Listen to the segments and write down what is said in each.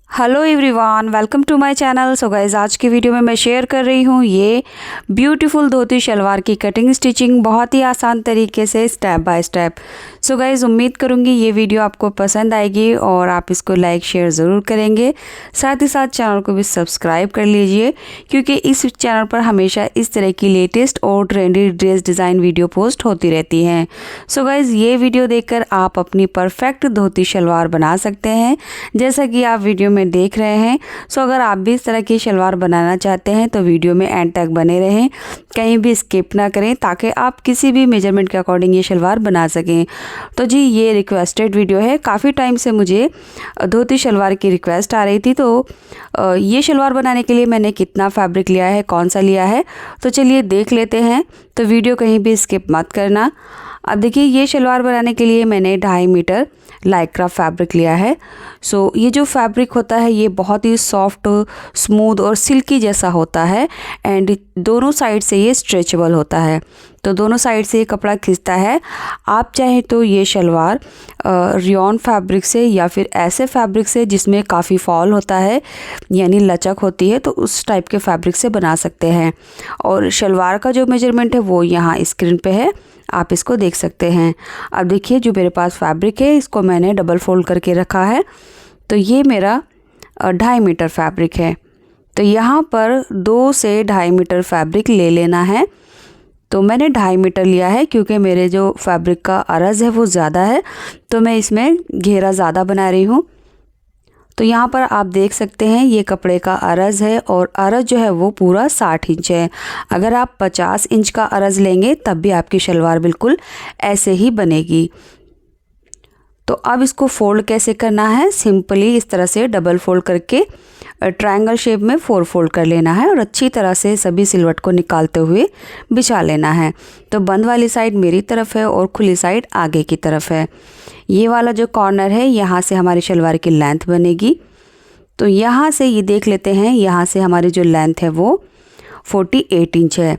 Hello everyone, welcome to my channel. So guys, आज की video में मैं शेयर कर रही हूँ ये ब्यूटीफुल धोती शलवार की कटिंग स्टिचिंग बहुत ही आसान तरीके से step by step. So guys, उम्मीद करूँगी ये वीडियो आपको पसंद आएगी और आप इसको लाइक शेयर ज़रूर करेंगे। साथ ही साथ चैनल को भी सब्सक्राइब कर लीजिए, क्योंकि इस चैनल पर हमेशा इस तरह की लेटेस्ट और trendy dress design video post होती रहती हैं। सो गाइज, ये वीडियो देखकर आप अपनी परफेक्ट धोती शलवार बना सकते हैं, जैसा कि आप वीडियो में देख रहे हैं। सो अगर आप भी इस तरह की शलवार बनाना चाहते हैं तो वीडियो में एंड तक बने रहें, कहीं भी स्किप ना करें, ताकि आप किसी भी मेजरमेंट के अकॉर्डिंग ये शलवार बना सकें। तो जी, ये रिक्वेस्टेड वीडियो है। काफ़ी टाइम से मुझे धोती शलवार की रिक्वेस्ट आ रही थी, तो ये शलवार बनाने के लिए मैंने कितना फैब्रिक लिया है, कौन सा लिया है, तो चलिए देख लेते हैं। तो वीडियो कहीं भी स्किप मत करना। अब देखिए, ये शलवार बनाने के लिए मैंने 2.5 मीटर लाइक्रा फैब्रिक लिया है। सो ये जो फैब्रिक होता है ये बहुत ही सॉफ्ट, स्मूथ और सिल्की जैसा होता है, एंड दोनों साइड से ये स्ट्रेचेबल होता है, तो दोनों साइड से ये कपड़ा खिंचता है। आप चाहें तो ये शलवार रियॉन फैब्रिक से या फिर ऐसे फैब्रिक से जिसमें काफ़ी फॉल होता है, यानी लचक होती है, तो उस टाइप के फैब्रिक से बना सकते हैं। और शलवार का जो मेजरमेंट है वो यहाँ स्क्रीन पे है, आप इसको देख सकते हैं। अब देखिए, जो मेरे पास फैब्रिक है इसको मैंने डबल फोल्ड करके रखा है। तो ये मेरा 2.5 मीटर फैब्रिक है। तो यहाँ पर 2 से 2.5 मीटर फैब्रिक ले लेना है। तो मैंने 2.5 मीटर लिया है, क्योंकि मेरे जो फैब्रिक का अरज़ है वो ज़्यादा है, तो मैं इसमें घेरा ज़्यादा बना रही हूँ। तो यहाँ पर आप देख सकते हैं ये कपड़े का अरज़ है, और अरज़ जो है वो पूरा 60 इंच है। अगर आप 50 इंच का अरज़ लेंगे तब भी आपकी शलवार बिल्कुल ऐसे ही बनेगी। तो अब इसको फोल्ड कैसे करना है, सिंपली इस तरह से डबल फोल्ड करके ट्रायंगल शेप में 4 फोल्ड कर लेना है, और अच्छी तरह से सभी सिलवट को निकालते हुए बिछा लेना है। तो बंद वाली साइड मेरी तरफ है और खुली साइड आगे की तरफ है। ये वाला जो कॉर्नर है, यहाँ से हमारी शलवार की लेंथ बनेगी। तो यहाँ से ये देख लेते हैं, यहाँ से हमारी जो लेंथ है वो 48 इंच है।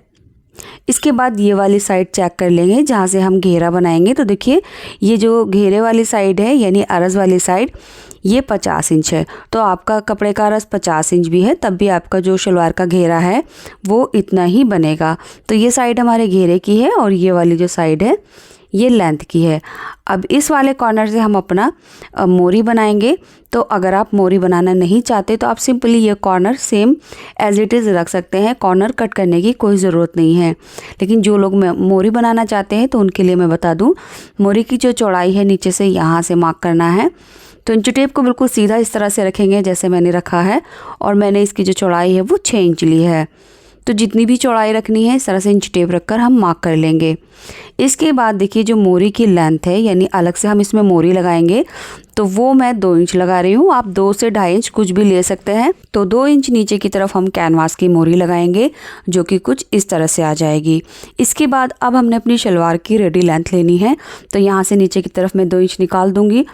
इसके बाद ये वाली साइड चेक कर लेंगे जहाँ से हम घेरा बनाएंगे। तो देखिए, ये जो घेरे वाली साइड है, यानी अरज़ वाली साइड, ये 50 इंच है। तो आपका कपड़े का अरज़ 50 इंच भी है, तब भी आपका जो शलवार का घेरा है वो इतना ही बनेगा। तो ये साइड हमारे घेरे की है, और ये वाली जो साइड है ये लेंथ की है। अब इस वाले कॉर्नर से हम अपना मोरी बनाएंगे। तो अगर आप मोरी बनाना नहीं चाहते तो आप सिंपली ये corner same as it is रख सकते हैं, कॉर्नर कट करने की कोई ज़रूरत नहीं है। लेकिन जो लोग मोरी बनाना चाहते हैं तो उनके लिए मैं बता दूं, मोरी की जो चौड़ाई है नीचे से यहाँ से मार्क करना है। तो इंच टेप को बिल्कुल सीधा इस तरह से रखेंगे जैसे मैंने रखा है, और मैंने इसकी जो चौड़ाई है वो 6 इंच ली है। तो जितनी भी चौड़ाई रखनी है इस तरह से इंच टेप रखकर हम मार्क कर लेंगे। इसके बाद देखिए, जो मोरी की लेंथ है, यानी अलग से हम इसमें मोरी लगाएंगे, तो वो मैं 2 इंच लगा रही हूँ। आप 2 से 2.5 इंच कुछ भी ले सकते हैं। तो 2 इंच नीचे की तरफ हम कैनवास की मोरी लगाएंगे, जो कि कुछ इस तरह से आ जाएगी। इसके बाद अब हमने अपनी शलवार की रेडी लेंथ लेनी है। तो यहाँ से नीचे की तरफ मैं 2 इंच निकाल दूंगी,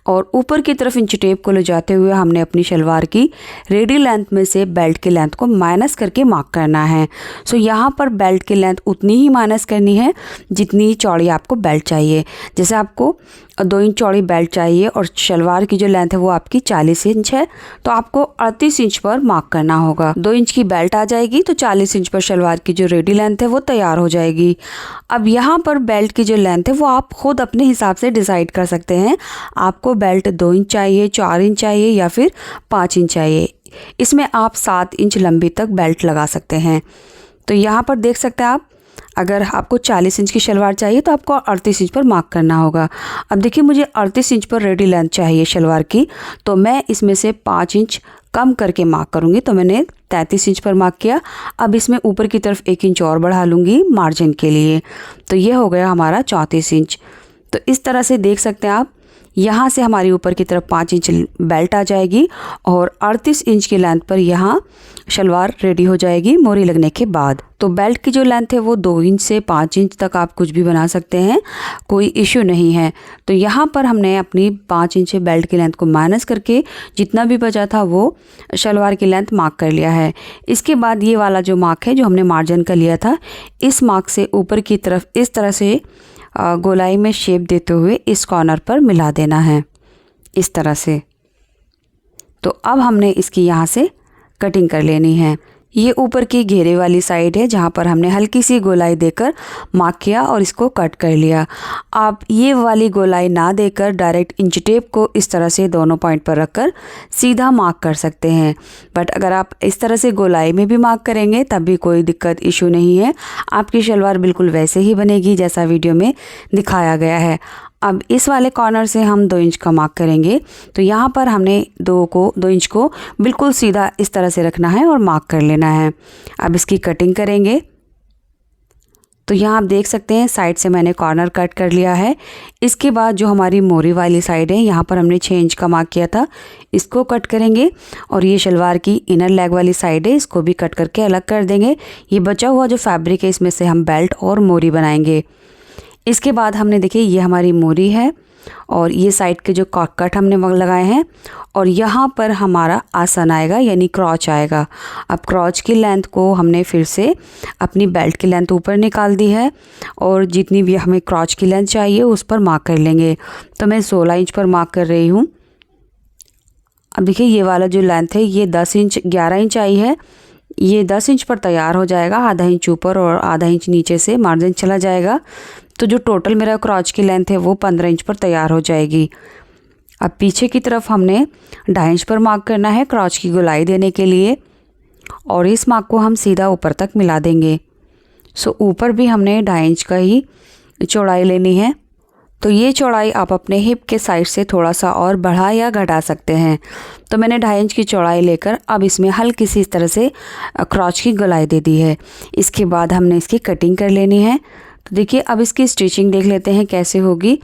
और ऊपर की तरफ इंच टेप को ले जाते हुए हमने अपनी शलवार की रेडी लेंथ में से बेल्ट की लेंथ को माइनस करके मार्क करना है। सो यहाँ पर बेल्ट की लेंथ उतनी ही माइनस करनी है जितनी चौड़ी आपको बेल्ट चाहिए। जैसे आपको 2 इंच चौड़ी बेल्ट चाहिए और शलवार की जो लेंथ है वो आपकी 40 इंच है, तो आपको 38 इंच पर मार्क करना होगा। 2 इंच की बेल्ट आ जाएगी तो 40 इंच पर शलवार की जो रेडी लेंथ है वो तैयार हो जाएगी। अब यहाँ पर बेल्ट की जो लेंथ है वो आप खुद अपने हिसाब से डिसाइड कर सकते हैं। आपको बेल्ट 2 इंच चाहिए, 4 इंच चाहिए या फिर 5 इंच चाहिए। इसमें आप 7 इंच लंबी तक बेल्ट लगा सकते हैं। तो यहाँ पर देख सकते हैं आप, अगर आपको 40 इंच की शलवार चाहिए तो आपको 38 इंच पर मार्क करना होगा। अब देखिए, मुझे 38 इंच पर रेडी लेंथ चाहिए शलवार की, तो मैं इसमें से 5 इंच कम करके मार्क करूँगी। तो मैंने 33 इंच पर मार्क किया। अब इसमें ऊपर की तरफ 1 इंच और बढ़ा लूँगी मार्जिन के लिए। तो ये हो गया हमारा 34 इंच। तो इस तरह से देख सकते हैं आप, यहाँ से हमारी ऊपर की तरफ 5 इंच बेल्ट आ जाएगी, और 38 इंच की लेंथ पर यहाँ शलवार रेडी हो जाएगी मोरी लगने के बाद। तो बेल्ट की जो लेंथ है वो 2 इंच से 5 इंच तक आप कुछ भी बना सकते हैं, कोई इश्यू नहीं है। तो यहाँ पर हमने अपनी 5 इंच बेल्ट की लेंथ को माइनस करके जितना भी बचा था वो शलवार की लेंथ मार्क कर लिया है। इसके बाद ये वाला जो मार्क है जो हमने मार्जिन का लिया था, इस मार्क से ऊपर की तरफ इस तरह से गोलाई में शेप देते हुए इस कॉर्नर पर मिला देना है, इस तरह से। तो अब हमने इसकी यहाँ से कटिंग कर लेनी है। ये ऊपर की घेरे वाली साइड है जहाँ पर हमने हल्की सी गोलाई देकर मार्क किया और इसको कट कर लिया। आप ये वाली गोलाई ना देकर डायरेक्ट इंच टेप को इस तरह से दोनों पॉइंट पर रखकर सीधा मार्क कर सकते हैं। बट अगर आप इस तरह से गोलाई में भी मार्क करेंगे तब भी कोई दिक्कत इशू नहीं है, आपकी शलवार बिल्कुल वैसे ही बनेगी जैसा वीडियो में दिखाया गया है। अब इस वाले कॉर्नर से हम 2 इंच का मार्क करेंगे। तो यहाँ पर हमने 2 इंच को बिल्कुल सीधा इस तरह से रखना है और मार्क कर लेना है। अब इसकी कटिंग करेंगे। तो यहाँ आप देख सकते हैं साइड से मैंने कॉर्नर कट कर लिया है। इसके बाद जो हमारी मोरी वाली साइड है यहाँ पर हमने 6 इंच का मार्क किया था, इसको कट करेंगे। और ये शलवार की इनर लेग वाली साइड है, इसको भी कट करके अलग कर देंगे। ये बचा हुआ जो फैब्रिक है इसमें से हम बेल्ट और मोरी बनाएंगे। इसके बाद हमने देखिए ये हमारी मोरी है और ये साइड के जो कट हमने लगाए हैं और यहाँ पर हमारा आसन आएगा यानी क्रॉच आएगा। अब क्रॉच की लेंथ को हमने फिर से अपनी बेल्ट की लेंथ ऊपर निकाल दी है और जितनी भी हमें क्रॉच की लेंथ चाहिए उस पर मार्क कर लेंगे। तो मैं 16 इंच पर मार्क कर रही हूँ। अब देखिए ये वाला जो लेंथ है ये 10 इंच 11 इंच आई है। ये 10 इंच पर तैयार हो जाएगा, आधा इंच ऊपर और आधा इंच नीचे से मार्जिन चला जाएगा। तो जो टोटल मेरा क्रॉच की लेंथ है वो 15 इंच पर तैयार हो जाएगी। अब पीछे की तरफ हमने 2.5 इंच पर मार्क करना है क्रॉच की गोलाई देने के लिए और इस मार्क को हम सीधा ऊपर तक मिला देंगे। सो ऊपर भी हमने 2.5 इंच का ही चौड़ाई लेनी है। तो ये चौड़ाई आप अपने हिप के साइड से थोड़ा सा और बढ़ा या घटा सकते हैं। तो मैंने 2.5 इंच की चौड़ाई लेकर अब इसमें हल्की सी इस तरह से क्रॉच की गोलाई दे दी है। इसके बाद हमने इसकी कटिंग कर लेनी है। तो देखिए अब इसकी स्टिचिंग देख लेते हैं कैसे होगी।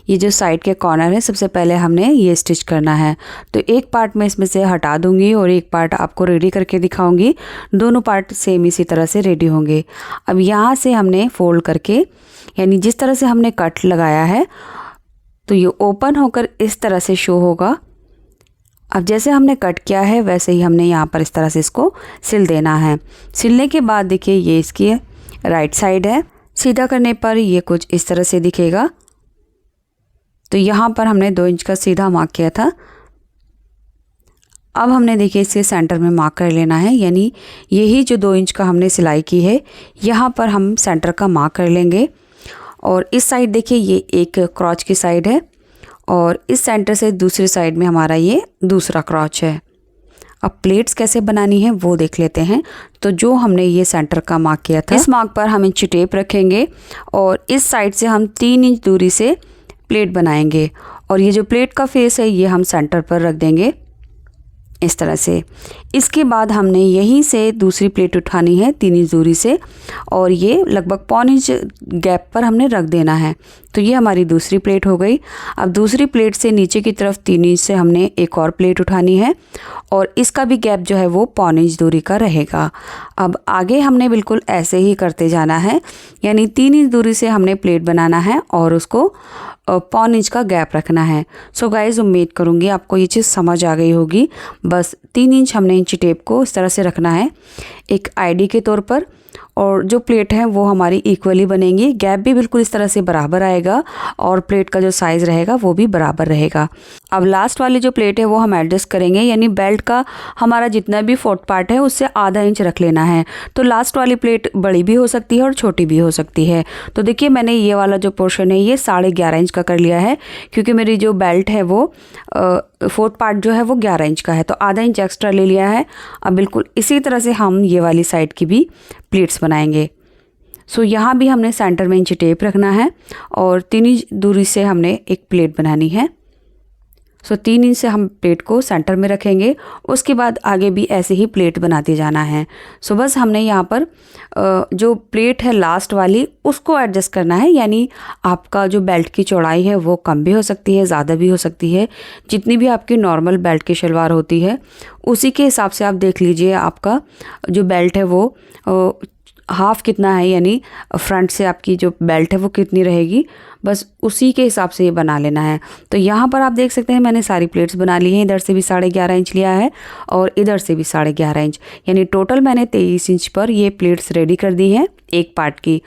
ये जो साइड के कॉर्नर है सबसे पहले हमने ये स्टिच करना है। तो एक पार्ट मैं इसमें से हटा दूंगी और एक पार्ट आपको रेडी करके दिखाऊंगी। दोनों पार्ट सेम इसी तरह से रेडी होंगे। अब यहाँ से हमने फोल्ड करके यानी जिस तरह से हमने कट लगाया है तो ये ओपन होकर इस तरह से शो होगा। अब जैसे हमने कट किया है वैसे ही हमने यहाँ पर इस तरह से इसको सिल देना है। सिलने के बाद देखिए ये इसकी राइट साइड है। सीधा करने पर ये कुछ इस तरह से दिखेगा। तो यहाँ पर हमने 2 इंच का सीधा मार्क किया था। अब हमने देखिए इसे सेंटर में मार्क कर लेना है, यानी यही जो 2 इंच का हमने सिलाई की है यहाँ पर हम सेंटर का मार्क कर लेंगे। और इस साइड देखिए ये एक क्रॉच की साइड है और इस सेंटर से दूसरी साइड में हमारा ये दूसरा क्रॉच है। अब प्लेट्स कैसे बनानी है वो देख लेते हैं। तो जो हमने ये सेंटर का मार्क किया था इस मार्क पर हम इंच टेप रखेंगे और इस साइड से हम 3 इंच दूरी से प्लेट बनाएंगे और ये जो प्लेट का फेस है ये हम सेंटर पर रख देंगे इस तरह से। इसके बाद हमने यहीं से दूसरी प्लेट उठानी है 3 इंच दूरी से और ये लगभग 1.25 इंच गैप पर हमने रख देना है। तो ये हमारी दूसरी प्लेट हो गई। अब दूसरी प्लेट से नीचे की तरफ 3 इंच से हमने एक और प्लेट उठानी है और इसका भी गैप जो है वो 1.25 इंच दूरी का रहेगा। अब आगे हमने बिल्कुल ऐसे ही करते जाना है, यानी 3 इंच दूरी से हमने प्लेट बनाना है और उसको 1.25 इंच का गैप रखना है। सो गाइज़ उम्मीद करूँगी आपको ये चीज़ समझ आ गई होगी। बस 3 इंच हमने इंच टेप को इस तरह से रखना है एक आईडी के तौर पर और जो प्लेट है वो हमारी इक्वली बनेंगी। गैप भी बिल्कुल इस तरह से बराबर आएगा और प्लेट का जो साइज़ रहेगा वो भी बराबर रहेगा। अब लास्ट वाली जो प्लेट है वो हम एडजस्ट करेंगे, यानी बेल्ट का हमारा जितना भी फोर्थ पार्ट है उससे आधा इंच रख लेना है। तो लास्ट वाली प्लेट बड़ी भी हो सकती है और छोटी भी हो सकती है। तो देखिए मैंने ये वाला जो पोर्शन है ये 11.5 इंच का कर लिया है क्योंकि मेरी जो बेल्ट है वो फोर्थ पार्ट जो है वो 11 इंच का है, तो आधा इंच एक्स्ट्रा ले लिया है। अब बिल्कुल इसी तरह से हम ये वाली साइड की भी प्लेट्स बनाएंगे। सो यहाँ भी हमने सेंटर में इंच टेप रखना है और 3 इंच दूरी से हमने एक प्लेट बनानी है। सो 3 इंच से हम प्लेट को सेंटर में रखेंगे। उसके बाद आगे भी ऐसे ही प्लेट बनाते जाना है। सो बस हमने यहाँ पर जो प्लेट है लास्ट वाली उसको एडजस्ट करना है, यानी आपका जो बेल्ट की चौड़ाई है वो कम भी हो सकती है, ज़्यादा भी हो सकती है। जितनी भी आपकी नॉर्मल बेल्ट की शलवार होती है उसी के हिसाब से आप देख लीजिए आपका जो बेल्ट है वो हाफ़ कितना है, यानी फ्रंट से आपकी जो बेल्ट है वो कितनी रहेगी, बस उसी के हिसाब से ये बना लेना है। तो यहाँ पर आप देख सकते हैं मैंने सारी प्लेट्स बना ली हैं। इधर से भी 11.5 इंच लिया है और इधर से भी 11.5 इंच, यानी टोटल मैंने 23 इंच पर ये प्लेट्स रेडी कर दी हैं एक पार्ट की।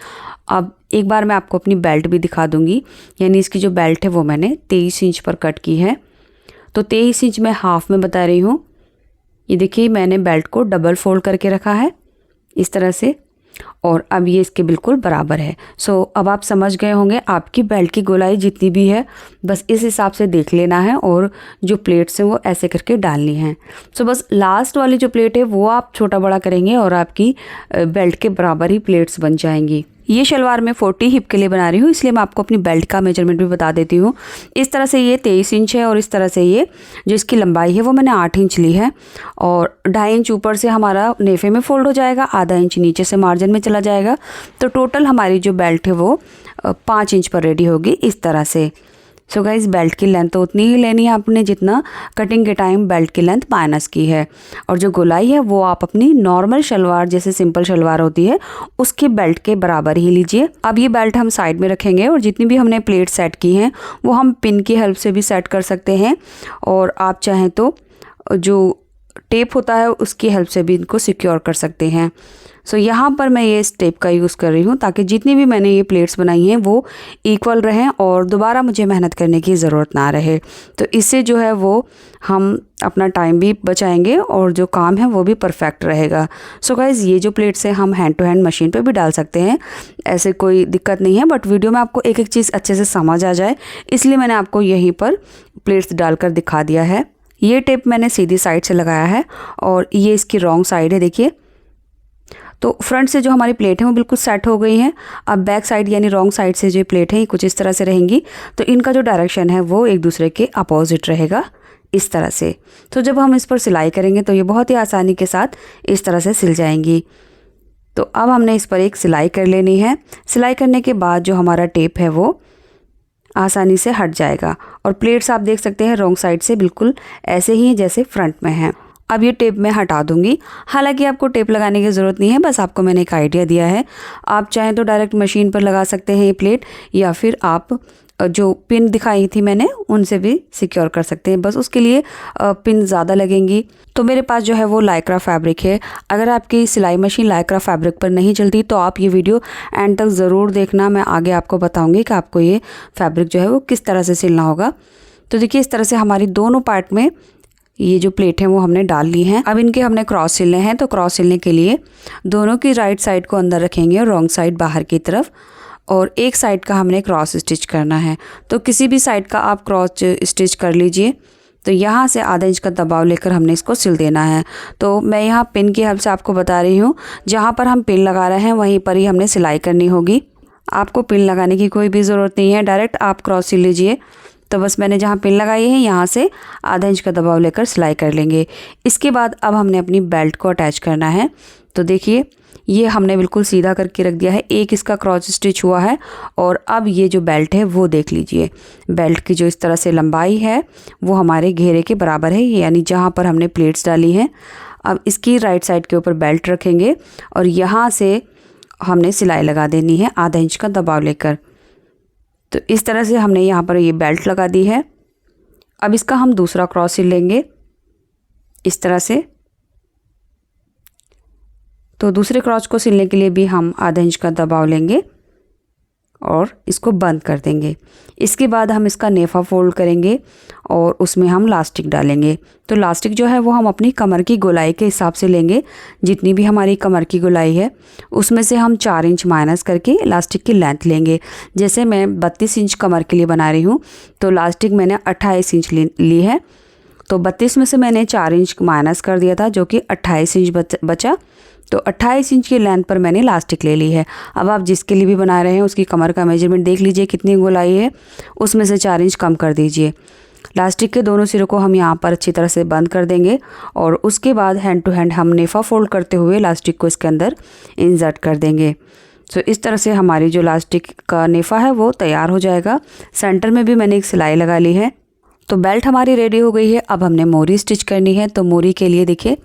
अब एक बार मैं आपको अपनी बेल्ट भी दिखा दूँगी, यानी इसकी जो बेल्ट है वो मैंने 23 इंच पर कट की है। तो 23 इंच मैं हाफ में बता रही हूँ। ये देखिए मैंने बेल्ट को डबल फोल्ड करके रखा है इस तरह से, और अब ये इसके बिल्कुल बराबर है। सो अब आप समझ गए होंगे आपकी बेल्ट की गोलाई जितनी भी है बस इस हिसाब से देख लेना है, और जो प्लेट्स हैं वो ऐसे करके डालनी है। सो बस लास्ट वाली जो प्लेट है वो आप छोटा बड़ा करेंगे और आपकी बेल्ट के बराबर ही प्लेट्स बन जाएंगी। ये शलवार मैं 40 हिप के लिए बना रही हूँ, इसलिए मैं आपको अपनी बेल्ट का मेजरमेंट भी बता देती हूँ। इस तरह से ये 23 इंच है और इस तरह से ये जो इसकी लंबाई है वो मैंने 8 इंच ली है, और 2.5 इंच ऊपर से हमारा नेफे में फोल्ड हो जाएगा, आधा इंच नीचे से मार्जिन में चला जाएगा। तो टोटल हमारी जो बेल्ट है वो 5 इंच पर रेडी होगी इस तरह से। सो गाइस बेल्ट की लेंथ तो उतनी ही लेनी है आपने जितना कटिंग के टाइम बेल्ट की लेंथ माइनस की है, और जो गोलाई है वो आप अपनी नॉर्मल शलवार जैसे सिंपल शलवार होती है उसके बेल्ट के बराबर ही लीजिए। अब ये बेल्ट हम साइड में रखेंगे, और जितनी भी हमने प्लेट सेट की हैं वो हम पिन की हेल्प से भी सेट कर सकते हैं, और आप चाहें तो जो टेप होता है उसकी हेल्प से भी इनको सिक्योर कर सकते हैं। सो यहाँ पर मैं ये इस टेप का यूज़ कर रही हूँ ताकि जितनी भी मैंने ये प्लेट्स बनाई हैं वो इक्वल रहें और दोबारा मुझे मेहनत करने की ज़रूरत ना रहे। तो इससे जो है वो हम अपना टाइम भी बचाएंगे और जो काम है वो भी परफेक्ट रहेगा। सो गाइज़ ये जो प्लेट्स हैं हम हैंड टू हैंड मशीन पे भी डाल सकते हैं, ऐसे कोई दिक्कत नहीं है, बट वीडियो में आपको एक एक चीज़ अच्छे से समझ आ जाए इसलिए मैंने आपको यहीं पर प्लेट्स डालकर दिखा दिया है। ये टेप मैंने सीधी साइड से लगाया है और ये इसकी रॉन्ग साइड है देखिए। तो फ्रंट से जो हमारी प्लेट है वो बिल्कुल सेट हो गई है। अब बैक साइड यानी रॉन्ग साइड से जो प्लेट है ये कुछ इस तरह से रहेंगी, तो इनका जो डायरेक्शन है वो एक दूसरे के अपोजिट रहेगा इस तरह से। तो जब हम इस पर सिलाई करेंगे तो ये बहुत ही आसानी के साथ इस तरह से सिल जाएंगी। तो अब हमने इस पर एक सिलाई कर लेनी है। सिलाई करने के बाद जो हमारा टेप है वो आसानी से हट जाएगा, और प्लेट्स आप देख सकते हैं रॉन्ग साइड से बिल्कुल ऐसे ही जैसे फ्रंट में है। अब ये टेप मैं हटा दूंगी। हालांकि आपको टेप लगाने की ज़रूरत नहीं है, बस आपको मैंने एक आइडिया दिया है। आप चाहें तो डायरेक्ट मशीन पर लगा सकते हैं ये प्लेट, या फिर आप जो पिन दिखाई थी मैंने उनसे भी सिक्योर कर सकते हैं, बस उसके लिए पिन ज़्यादा लगेंगी। तो मेरे पास जो है वो लाइक्रा फैब्रिक है। अगर आपकी सिलाई मशीन लाइक्रा फैब्रिक पर नहीं चलती तो आप ये वीडियो एंड तक ज़रूर देखना, मैं आगे आपको बताऊंगी कि आपको ये फैब्रिक जो है वो किस तरह से सिलना होगा। तो देखिए इस तरह से हमारी दोनों पार्ट में ये जो प्लेट है वो हमने डाल ली हैं। अब इनके हमने क्रॉस सिलने हैं, तो क्रॉस सिलने के लिए दोनों की राइट साइड को अंदर रखेंगे और रॉन्ग साइड बाहर की तरफ, और एक साइड का हमने क्रॉस स्टिच करना है। तो किसी भी साइड का आप क्रॉस स्टिच कर लीजिए। तो यहाँ से आधा इंच का दबाव लेकर हमने इसको सिल देना है। तो मैं यहाँ पिन की हेल्प से आपको बता रही हूँ, जहाँ पर हम पिन लगा रहे हैं वहीं पर ही हमने सिलाई करनी होगी। आपको पिन लगाने की कोई भी ज़रूरत नहीं है, डायरेक्ट आप क्रॉस सिल लीजिए। तो बस मैंने जहाँ पिन लगाई है यहाँ से आधा इंच का दबाव लेकर सिलाई कर लेंगे। इसके बाद अब हमने अपनी बेल्ट को अटैच करना है। तो देखिए ये हमने बिल्कुल सीधा करके रख दिया है, एक इसका क्रॉस स्टिच हुआ है, और अब ये जो बेल्ट है वो देख लीजिए, बेल्ट की जो इस तरह से लंबाई है वो हमारे घेरे के बराबर है, यानी जहाँ पर हमने प्लेट्स डाली हैं। अब इसकी राइट साइड के ऊपर बेल्ट रखेंगे और यहाँ से हमने सिलाई लगा देनी है आधा इंच का दबाव लेकर। तो इस तरह से हमने यहाँ पर ये बेल्ट लगा दी है। अब इसका हम दूसरा क्रॉस सिल लेंगे इस तरह से। तो दूसरे क्रॉस को सिलने के लिए भी हम आधा इंच का दबाव लेंगे और इसको बंद कर देंगे। इसके बाद हम इसका नेफा फोल्ड करेंगे और उसमें हम लास्टिक डालेंगे। तो लास्टिक जो है वो हम अपनी कमर की गोलाई के हिसाब से लेंगे। जितनी भी हमारी कमर की गोलाई है उसमें से हम 4 इंच माइनस करके लास्टिक की लेंथ लेंगे। जैसे मैं 32 इंच कमर के लिए बना रही हूँ तो लास्टिक मैंने 28 इंच ली है। तो 32 में से मैंने 4 इंच माइनस कर दिया था जो कि 28 इंच बचा। तो 28 इंच की लेंथ पर मैंने लास्टिक ले ली है। अब आप जिसके लिए भी बना रहे हैं उसकी कमर का मेजरमेंट देख लीजिए कितनी गोलाई है, उसमें से 4 इंच कम कर दीजिए। लास्टिक के दोनों सिरों को हम यहाँ पर अच्छी तरह से बंद कर देंगे और उसके बाद हैंड टू हैंड हम नेफा फोल्ड करते हुए लास्टिक को इसके अंदर इंसर्ट कर देंगे। तो इस तरह से हमारी जो लास्टिक का नेफा है वो तैयार हो जाएगा। सेंटर में भी मैंने एक सिलाई लगा ली है। तो बेल्ट हमारी रेडी हो गई है। अब हमने मोरी स्टिच करनी है। तो मोरी के लिए देखिए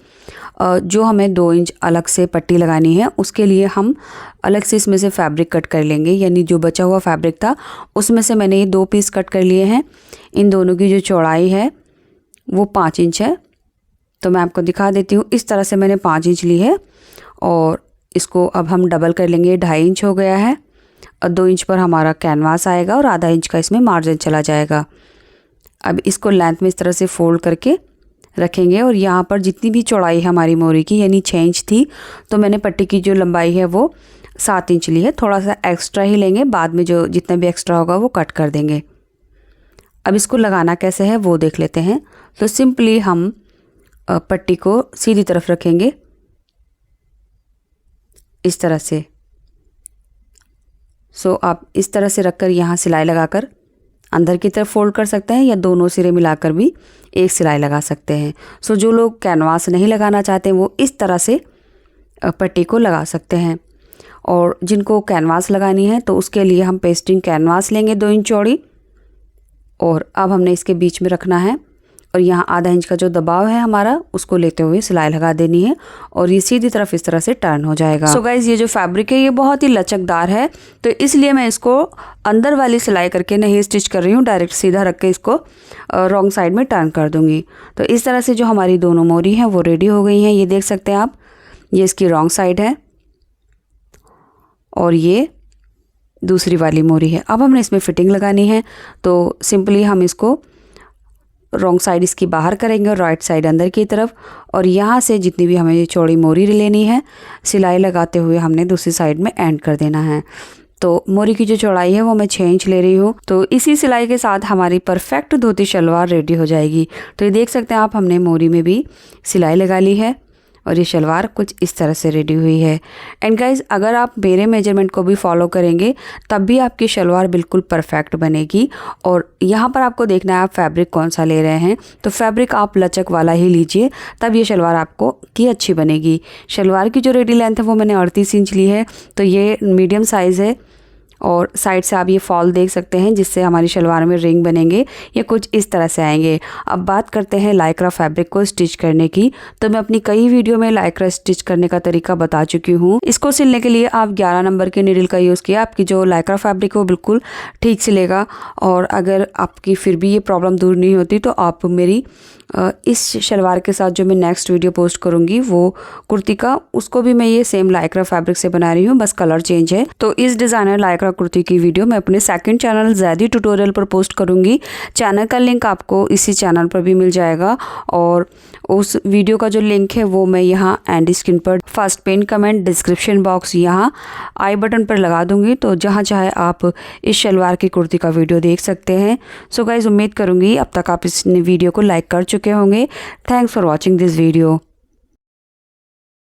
जो हमें 2 इंच अलग से पट्टी लगानी है उसके लिए हम अलग से इसमें से फैब्रिक कट कर लेंगे। यानी जो बचा हुआ फैब्रिक था उसमें से मैंने ये 2 पीस कट कर लिए हैं। इन दोनों की जो चौड़ाई है वो 5 इंच है। तो मैं आपको दिखा देती हूँ। इस तरह से मैंने 5 इंच ली है और इसको अब हम डबल कर लेंगे। 2.5 इंच हो गया है और 2 इंच पर हमारा कैनवास आएगा और आधा इंच का इसमें मार्जिन चला जाएगा। अब इसको लेंथ में इस तरह से फोल्ड करके रखेंगे और यहाँ पर जितनी भी चौड़ाई है हमारी मोरी की, यानी 6 इंच थी, तो मैंने पट्टी की जो लंबाई है वो 7 इंच ली है। थोड़ा सा एक्स्ट्रा ही लेंगे, बाद में जो जितना भी एक्स्ट्रा होगा वो कट कर देंगे। अब इसको लगाना कैसे है वो देख लेते हैं। तो सिंपली हम पट्टी को सीधी तरफ रखेंगे इस तरह से। सो आप इस तरह से रखकर यहाँ सिलाई लगाकर अंदर की तरफ फोल्ड कर सकते हैं या दोनों सिरे मिलाकर भी एक सिलाई लगा सकते हैं। सो जो लोग कैनवास नहीं लगाना चाहते वो इस तरह से पट्टी को लगा सकते हैं। और जिनको कैनवास लगानी है तो उसके लिए हम पेस्टिंग कैनवास लेंगे 2 इंच चौड़ी, और अब हमने इसके बीच में रखना है और यहाँ आधा इंच का जो दबाव है हमारा उसको लेते हुए सिलाई लगा देनी है और ये सीधी तरफ इस तरह से टर्न हो जाएगा। सो गाइज, ये जो फैब्रिक है ये बहुत ही लचकदार है, तो इसलिए मैं इसको अंदर वाली सिलाई करके नहीं स्टिच कर रही हूँ, डायरेक्ट सीधा रख के इसको रॉन्ग साइड में टर्न कर दूँगी। तो इस तरह से जो हमारी दोनों मोरी हैं वो रेडी हो गई हैं। ये देख सकते हैं आप, ये इसकी रॉन्ग साइड है और ये दूसरी वाली मोरी है। अब हमने इसमें फिटिंग लगानी है, तो सिंपली हम इसको रॉन्ग साइड इसकी बाहर करेंगे और राइट साइड अंदर की तरफ, और यहाँ से जितनी भी हमें चौड़ी मोरी लेनी है सिलाई लगाते हुए हमने दूसरी साइड में एंड कर देना है। तो मोरी की जो चौड़ाई है वो मैं 6 इंच ले रही हूँ। तो इसी सिलाई के साथ हमारी परफेक्ट धोती शलवार रेडी हो जाएगी। तो ये देख सकते हैं आप, हमने मोरी में भी सिलाई लगा ली है और ये शलवार कुछ इस तरह से रेडी हुई है। एंड गाइज, अगर आप मेरे मेजरमेंट को भी फॉलो करेंगे तब भी आपकी शलवार बिल्कुल परफेक्ट बनेगी। और यहाँ पर आपको देखना है आप फैब्रिक कौन सा ले रहे हैं, तो फैब्रिक आप लचक वाला ही लीजिए, तब ये शलवार आपको की अच्छी बनेगी। शलवार की जो रेडी लेंथ है वो मैंने 38 इंच ली है, तो ये मीडियम साइज़ है। और साइड से आप ये फॉल देख सकते हैं जिससे हमारी शलवार में रिंग बनेंगे, ये कुछ इस तरह से आएंगे। अब बात करते हैं लाइक्रा फैब्रिक को स्टिच करने की। तो मैं अपनी कई वीडियो में लाइक्रा स्टिच करने का तरीका बता चुकी हूँ। इसको सिलने के लिए आप 11 नंबर के नीडल का यूज़ किया, आपकी जो लाइक्रा फैब्रिक है वो बिल्कुल ठीक सिलेगा। और अगर आपकी फिर भी ये प्रॉब्लम दूर नहीं होती तो आप मेरी इस शलवार के साथ जो मैं नेक्स्ट वीडियो पोस्ट करूँगी वो कुर्ती का, उसको भी मैं ये सेम लाइक्रा फैब्रिक से बना रही हूँ, बस कलर चेंज है। तो इस डिज़ाइनर लाइक्रा कुर्ती की वीडियो मैं अपने सेकंड चैनल ज़ैदी ट्यूटोरियल पर पोस्ट करूँगी। चैनल का लिंक आपको इसी चैनल पर भी मिल जाएगा, और उस वीडियो का जो लिंक है वो मैं यहाँ एंड स्क्रीन पर first pin comment description box यहाँ आई बटन पर लगा दूँगी, तो जहाँ चाहे आप इस शलवार की कुर्ती का वीडियो देख सकते हैं। सो गाइज, उम्मीद करूँगी अब तक आप इस वीडियो को लाइक कर चुके होंगे। Thanks for watching this video.